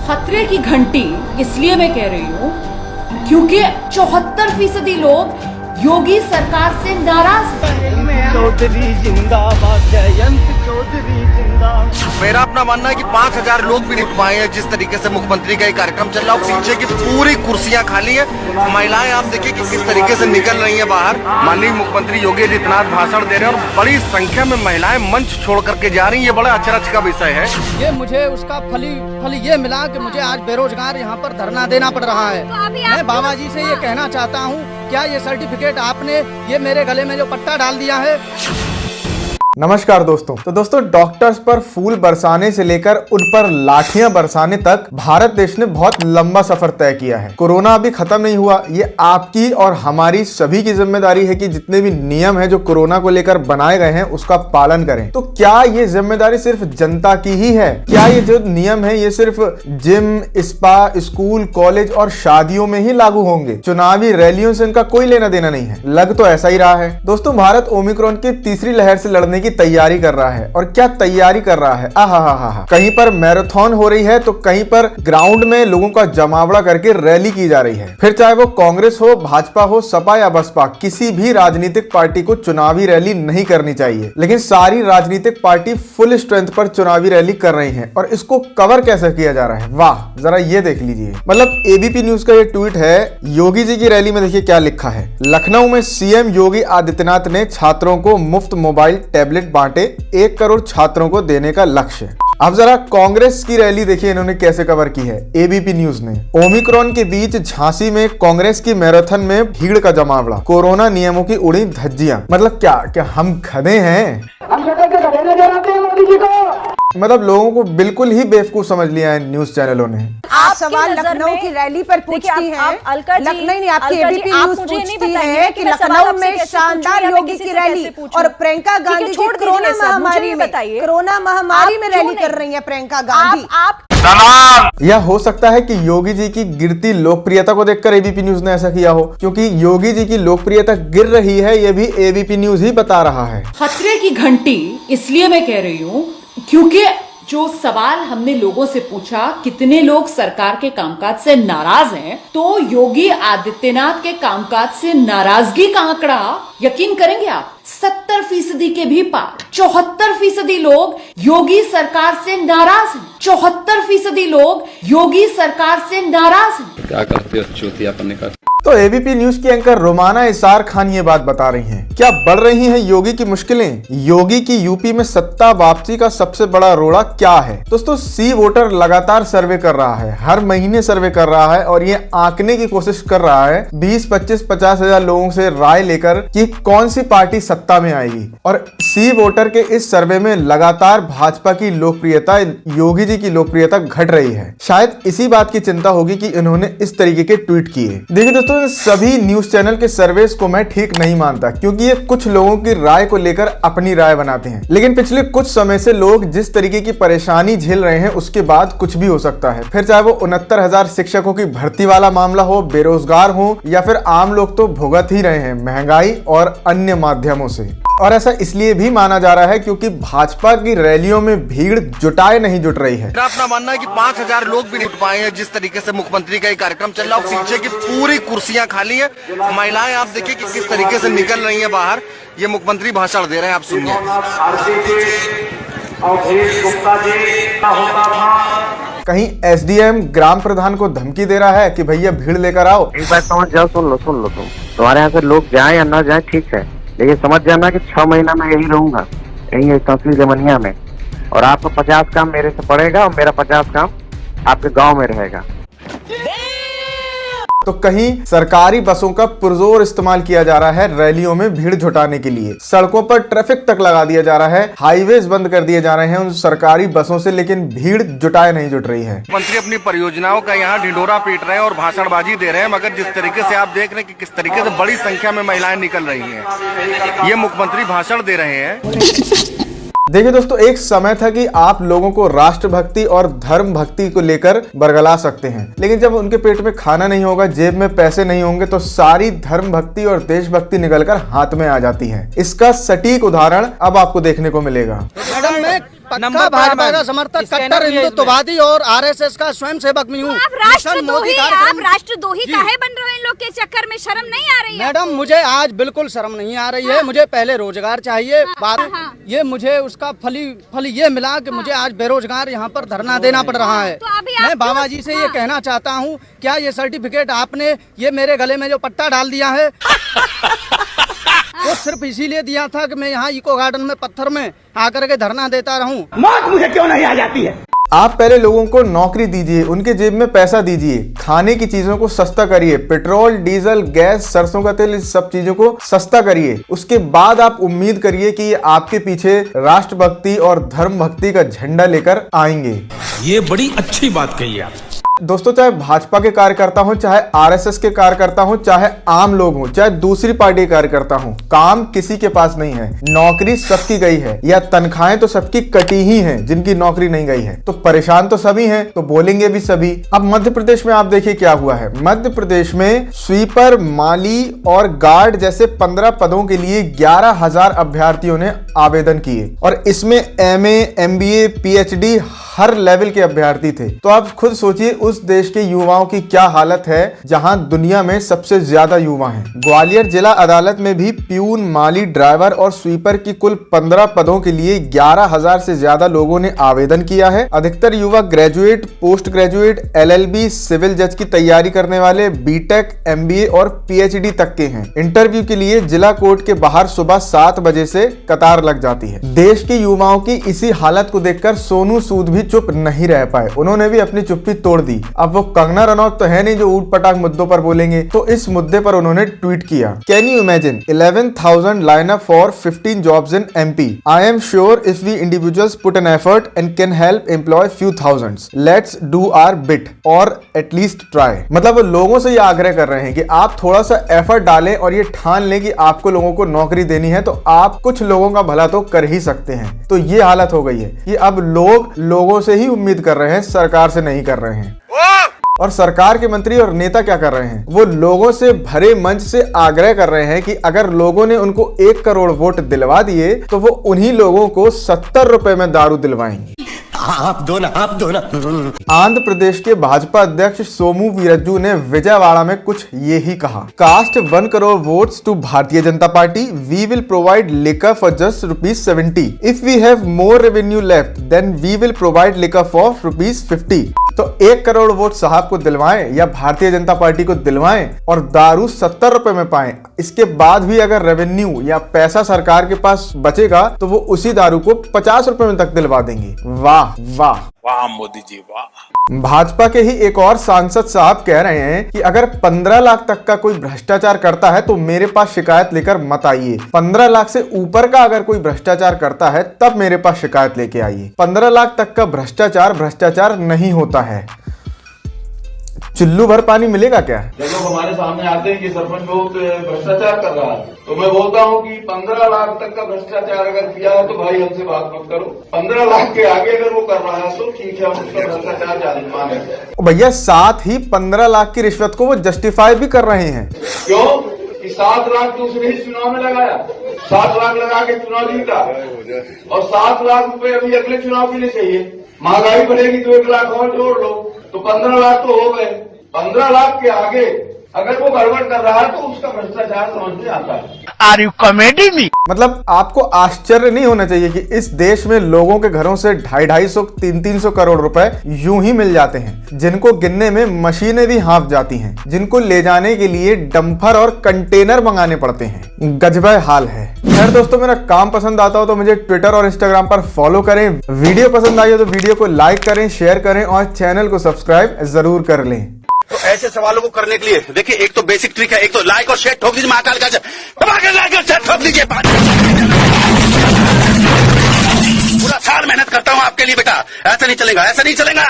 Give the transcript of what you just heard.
खतरे की घंटी इसलिए मैं कह रही हूँ क्योंकि 74% लोग योगी सरकार से नाराज हैं। चौधरी जिंदाबाद, जयंत चौधरी जिंदाबाद। मेरा अपना मानना है कि 5000 लोग भी नहीं पाए हैं। जिस तरीके से मुख्यमंत्री का ये कार्यक्रम चल रहा है, पीछे की पूरी कुर्सियां खाली है। महिलाएं आप देखिए कि किस तरीके से निकल रही हैं बाहर। माननीय मुख्यमंत्री योगी आदित्यनाथ भाषण दे रहे हैं और बड़ी संख्या में महिलाएं मंच छोड़ करके जा रही हैं। ये बड़ा अचरज का विषय है। ये मुझे उसका फल ये मिला कि मुझे आज बेरोजगार यहाँ पर धरना देना पड़ रहा है। मैं बाबा जी से ये कहना चाहता हूँ, क्या ये सर्टिफिकेट आपने ये मेरे गले में जो पट्टा डाल दिया है। नमस्कार दोस्तों डॉक्टर्स पर फूल बरसाने से लेकर उन पर लाठियां बरसाने तक भारत देश ने बहुत लंबा सफर तय किया है। कोरोना अभी खत्म नहीं हुआ। ये आपकी और हमारी सभी की जिम्मेदारी है कि जितने भी नियम हैं जो कोरोना को लेकर बनाए गए हैं उसका पालन करें। तो क्या ये जिम्मेदारी सिर्फ जनता की ही है? क्या ये जो नियम है ये सिर्फ जिम, स्पा, स्कूल, कॉलेज और शादियों में ही लागू होंगे? चुनावी रैलियों से इनका कोई लेना देना नहीं है। लग तो ऐसा ही रहा है। दोस्तों, भारत ओमिक्रॉन की तीसरी लहर से लड़ने की तैयारी कर रहा है। और क्या तैयारी कर रहा है? कहीं पर मैराथन हो रही है तो कहीं पर ग्राउंड में लोगों का जमावड़ा करके रैली की जा रही है। फिर चाहे वो कांग्रेस हो, भाजपा हो, सपा या बसपा, किसी भी राजनीतिक पार्टी को चुनावी रैली नहीं करनी चाहिए। लेकिन सारी राजनीतिक पार्टी फुल स्ट्रेंथ पर चुनावी रैली कर रही है। और इसको कवर कैसे किया जा रहा है? वाह, जरा ये देख लीजिए। मतलब एबीपी न्यूज का ये ट्वीट है। योगी जी की रैली में देखिए क्या लिखा है। लखनऊ में सीएम योगी आदित्यनाथ ने छात्रों को मुफ्त मोबाइल टैबलेट बांटे, 1 करोड़ छात्रों को देने का लक्ष्य। अब जरा कांग्रेस की रैली देखिए इन्होंने कैसे कवर की है एबीपी न्यूज ने। ओमिक्रॉन के बीच झांसी में कांग्रेस की मैराथन में भीड़ का जमावड़ा, कोरोना नियमों की उड़ी धज्जियां। मतलब क्या हम गधे हैं? मतलब लोगों को बिल्कुल ही बेवकूफ समझ लिया है न्यूज चैनलों ने। आप सवाल लखनऊ की रैली पर पूछती हैं। लखनऊ नहीं, आपकी एबीपी न्यूज पूछती है कि लखनऊ में शानदार योगी की रैली और प्रियंका गांधी जी कोरोना महामारी में रैली कर रही है। प्रियंका गांधी यह हो सकता है कि योगी जी की गिरती लोकप्रियता को देखकर एबीपी न्यूज ने ऐसा किया हो, क्योंकि योगी जी की लोकप्रियता गिर रही है ये भी एबीपी न्यूज ही बता रहा है। खतरे की घंटी इसलिए मैं कह रही हूँ क्योंकि जो सवाल हमने लोगों से पूछा, कितने लोग सरकार के कामकाज से नाराज हैं, तो योगी आदित्यनाथ के कामकाज से नाराजगी का आंकड़ा यकीन करेंगे आप 70% के भी पार। 74% लोग योगी सरकार से नाराज हैं। 74% लोग योगी सरकार से नाराज हैं। क्या करते हो चौथियापन का। तो एबीपी न्यूज की एंकर रोमाना इसार खान ये बात बता रही हैं। क्या बढ़ रही हैं योगी की मुश्किलें? योगी की यूपी में सत्ता वापसी का सबसे बड़ा रोड़ा क्या है? दोस्तों, सी वोटर लगातार सर्वे कर रहा है, हर महीने सर्वे कर रहा है और ये आंकने की कोशिश कर रहा है 20, 25, 50 हजार लोगों से राय लेकर कि कौन सी पार्टी सत्ता में आएगी। और सी वोटर के इस सर्वे में लगातार भाजपा की लोकप्रियता, योगी जी की लोकप्रियता घट रही है। शायद इसी बात की चिंता होगी कि इन्होंने इस तरीके के ट्वीट किए। देखिए दोस्तों, सभी न्यूज चैनल के सर्वेस को मैं ठीक नहीं मानता, क्योंकि ये कुछ लोगों की राय को लेकर अपनी राय बनाते हैं। लेकिन पिछले कुछ समय से लोग जिस तरीके की परेशानी झेल रहे हैं उसके बाद कुछ भी हो सकता है। फिर चाहे वो 69,000 शिक्षकों की भर्ती वाला मामला हो, बेरोजगार हो, या फिर आम लोग तो भुगत ही रहे हैं महंगाई और अन्य माध्यमों से। और ऐसा इसलिए भी माना जा रहा है क्योंकि भाजपा की रैलियों में भीड़ जुटाए नहीं जुट रही है। मेरा अपना मानना है कि 5000 लोग भी नहीं पाए हैं। जिस तरीके से मुख्यमंत्री का ये कार्यक्रम चल रहा है, पीछे की पूरी कुर्सियां खाली है। महिलाएं आप देखिए कि किस तरीके से निकल रही है बाहर। ये मुख्यमंत्री भाषण दे रहे हैं, आप सुनिए। कहीं एसडीएम ग्राम प्रधान को धमकी दे रहा है कि भैया भीड़ लेकर आओ। एक बात समझ जाओ, सुन लो तुम। तुम्हारे यहाँ से लोग जाए या ना जाए ठीक है, लेकिन समझ जाना कि 6 महीना मैं यही रहूंगा, यही तहसील जमनिया में। और आपका 50 काम मेरे से पड़ेगा और मेरा 50 काम आपके गांव में रहेगा। तो कहीं सरकारी बसों का पुरजोर इस्तेमाल किया जा रहा है रैलियों में भीड़ जुटाने के लिए। सड़कों पर ट्रैफिक तक लगा दिया जा रहा है, हाईवेज बंद कर दिए जा रहे हैं उन सरकारी बसों से, लेकिन भीड़ जुटाए नहीं जुट रही है। मंत्री अपनी परियोजनाओं का यहाँ ढिंढोरा पीट रहे हैं और भाषणबाजी दे रहे हैं, मगर जिस तरीके से आप देख रहे हैं कि किस तरीके से बड़ी संख्या में महिलाएं निकल रही हैं, ये मुख्यमंत्री भाषण दे रहे हैं। देखिए दोस्तों, एक समय था कि आप लोगों को राष्ट्रभक्ति और धर्म भक्ति को लेकर बरगला सकते हैं, लेकिन जब उनके पेट में खाना नहीं होगा, जेब में पैसे नहीं होंगे, तो सारी धर्म भक्ति और देशभक्ति निकलकर हाथ में आ जाती है। इसका सटीक उदाहरण अब आपको देखने को मिलेगा। मैडम, मैं पक्का भाजपा का समर्थक, कट्टर हिंदुत्ववादी और आरएसएस का स्वयं सेवक भी हूँ। आप राष्ट्रद्रोही काहे बन रहे हैं? इन लोग के चक्कर में शर्म नहीं आ रही है? मैडम मुझे आज बिल्कुल शर्म नहीं आ रही है। मुझे पहले रोजगार चाहिए, ये मुझे उसका फल ये मिला कि मुझे आज बेरोजगार यहाँ पर धरना देना पड़ रहा है। मैं बाबा जी से ये कहना चाहता हूँ, क्या ये सर्टिफिकेट आपने ये मेरे गले में जो पट्टा डाल दिया है वो सिर्फ इसीलिए दिया था कि मैं यहाँ इको गार्डन में पत्थर में आकर के धरना देता रहूं? मौत मुझे क्यों नहीं आ जाती है? आप पहले लोगों को नौकरी दीजिए, उनके जेब में पैसा दीजिए, खाने की चीजों को सस्ता करिए, पेट्रोल, डीजल, गैस, सरसों का तेल, इस सब चीजों को सस्ता करिए। उसके बाद आप उम्मीद करिए कि ये आपके पीछे राष्ट्रभक्ति और धर्म भक्ति का झंडा लेकर आएंगे। ये बड़ी अच्छी बात कही आप। दोस्तों, चाहे भाजपा के कार्यकर्ता हो, चाहे आरएसएस के कार्यकर्ता हो, चाहे आम लोग हो, चाहे दूसरी पार्टी के कार्यकर्ता हो, काम किसी के पास नहीं है। नौकरी सबकी गई है या तनख्वाहें तो सबकी कटी ही हैं जिनकी नौकरी नहीं गई है। तो परेशान तो सभी हैं, तो बोलेंगे भी सभी। अब मध्य प्रदेश में आप देखिए क्या हुआ है। मध्य प्रदेश में स्वीपर, माली और गार्ड जैसे 15 पदों के लिए 11,000 अभ्यर्थियों ने आवेदन किए और इसमें एमए, एमबीए, पीएचडी हर लेवल के अभ्यर्थी थे। तो आप खुद सोचिए उस देश के युवाओं की क्या हालत है जहां दुनिया में सबसे ज्यादा युवा हैं। ग्वालियर जिला अदालत में भी प्यून, माली, ड्राइवर और स्वीपर की कुल 15 पदों के लिए 11,000 से ज्यादा लोगों ने आवेदन किया है। अधिकतर युवा graduate, post graduate, LLB, civil जज की तैयारी करने वाले, बीटेक, एमबीए और पीएचडी तक के हैं। इंटरव्यू के लिए जिला कोर्ट के बाहर सुबह 7 बजे से कतार लग जाती है। देश के युवाओं की इसी हालत को देखकर सोनू सूद भी चुप नहीं रह पाए, उन्होंने भी अपनी चुप्पी तोड़ दी। अब वो कंगना रनौत तो है नहीं जो ऊट पटाख मुद्दों पर बोलेंगे, तो इस मुद्दे पर उन्होंने ट्वीट किया, can you imagine 11,000 line up for 15 jobs in MP. I am sure if we individuals put an effort and can help employ few thousands, let's do our bit और एटलीस्ट ट्राई। मतलब वो लोगों से ये आग्रह कर रहे हैं कि आप थोड़ा सा एफर्ट डालें और ये ठान लें कि आपको लोगों को नौकरी देनी है तो आप कुछ लोगों का भला तो कर ही सकते हैं। तो ये हालत हो गई है कि अब लोग लोगों से ही उम्मीद कर रहे हैं, सरकार से नहीं कर रहे हैं। और सरकार के मंत्री और नेता क्या कर रहे हैं, वो लोगों से भरे मंच से आग्रह कर रहे हैं कि अगर लोगों ने उनको 1 करोड़ वोट दिलवा दिए तो वो उन्हीं लोगों को 70 रुपए में दारू दिलवाएंगे। आप दो ना। आंध्र प्रदेश के भाजपा अध्यक्ष सोमू वीरज्जू ने विजयवाड़ा में कुछ ये ही कहा, cast 1 crore votes to Bharatiya Janata Party, we will provide liquor for just ₹70। If we have more revenue left then we will provide liquor for ₹50। तो 1 करोड़ वोट साहब को दिलवाएं या भारतीय जनता पार्टी को दिलवाएं और दारू 70 रुपए में पाएं। इसके बाद भी अगर रेवेन्यू या पैसा सरकार के पास बचेगा तो वो उसी दारू को 50 रुपए में तक दिलवा देंगे। वाह वाह वाह मोदी जी वाह। भाजपा के ही एक और सांसद साहब कह रहे हैं कि अगर 15 लाख तक का कोई भ्रष्टाचार करता है तो मेरे पास शिकायत लेकर मत आइए। 15 लाख से ऊपर का अगर कोई भ्रष्टाचार करता है तब मेरे पास शिकायत लेके आइए। 15 लाख तक का भ्रष्टाचार नहीं होता है। चुल्लू भर पानी मिलेगा क्या? जब लोग हमारे सामने आते हैं कि सरपंच बहुत भ्रष्टाचार कर रहा है तो मैं बोलता हूं कि 15 लाख तक का भ्रष्टाचार अगर किया है तो भाई हमसे बात मत करो। 15 लाख के आगे अगर वो कर रहा है तो ठीक है, हम उसका भ्रष्टाचार जाने माने। भैया साथ ही 15 लाख की रिश्वत को वो जस्टिफाई भी कर रहे हैं। क्यों कि 7 लाख तो उसने ही चुनाव में लगाया, 7 लाख लगा के चुनाव जीता और 7 लाख रुपए अभी अगले चुनाव के लिए चाहिए। महंगाई बढ़ेगी तो 1 लाख और जोड़ लो तो 15 लाख तो हो गए। 15 लाख के आगे अगर वो गड़बड़ कर रहा है तो उसका भ्रष्टाचार समझ में आता है। Are you comedy me? मतलब आपको आश्चर्य नहीं होना चाहिए कि इस देश में लोगों के घरों से 250-250, 300-300 करोड़ रुपए यूं ही मिल जाते हैं, जिनको गिनने में मशीनें भी हाँफ जाती हैं, जिनको ले जाने के लिए डंपर और कंटेनर मंगाने पड़ते हैं। गजब हाल है। खैर दोस्तों, मेरा काम पसंद आता हो तो मुझे ट्विटर और इंस्टाग्राम पर फॉलो करें। वीडियो पसंद आई हो तो वीडियो को लाइक करें, शेयर करें और चैनल को सब्सक्राइब जरूर कर लें। तो ऐसे सवालों को करने के लिए देखिए, एक तो बेसिक ट्रिक है, एक तो लाइक और शेयर ठोक दीजिए, महाकाल का लाइक और शेयर ठोक दीजिए। पूरा साल मेहनत करता हूं आपके लिए बेटा, ऐसा नहीं चलेगा, ऐसा नहीं चलेगा।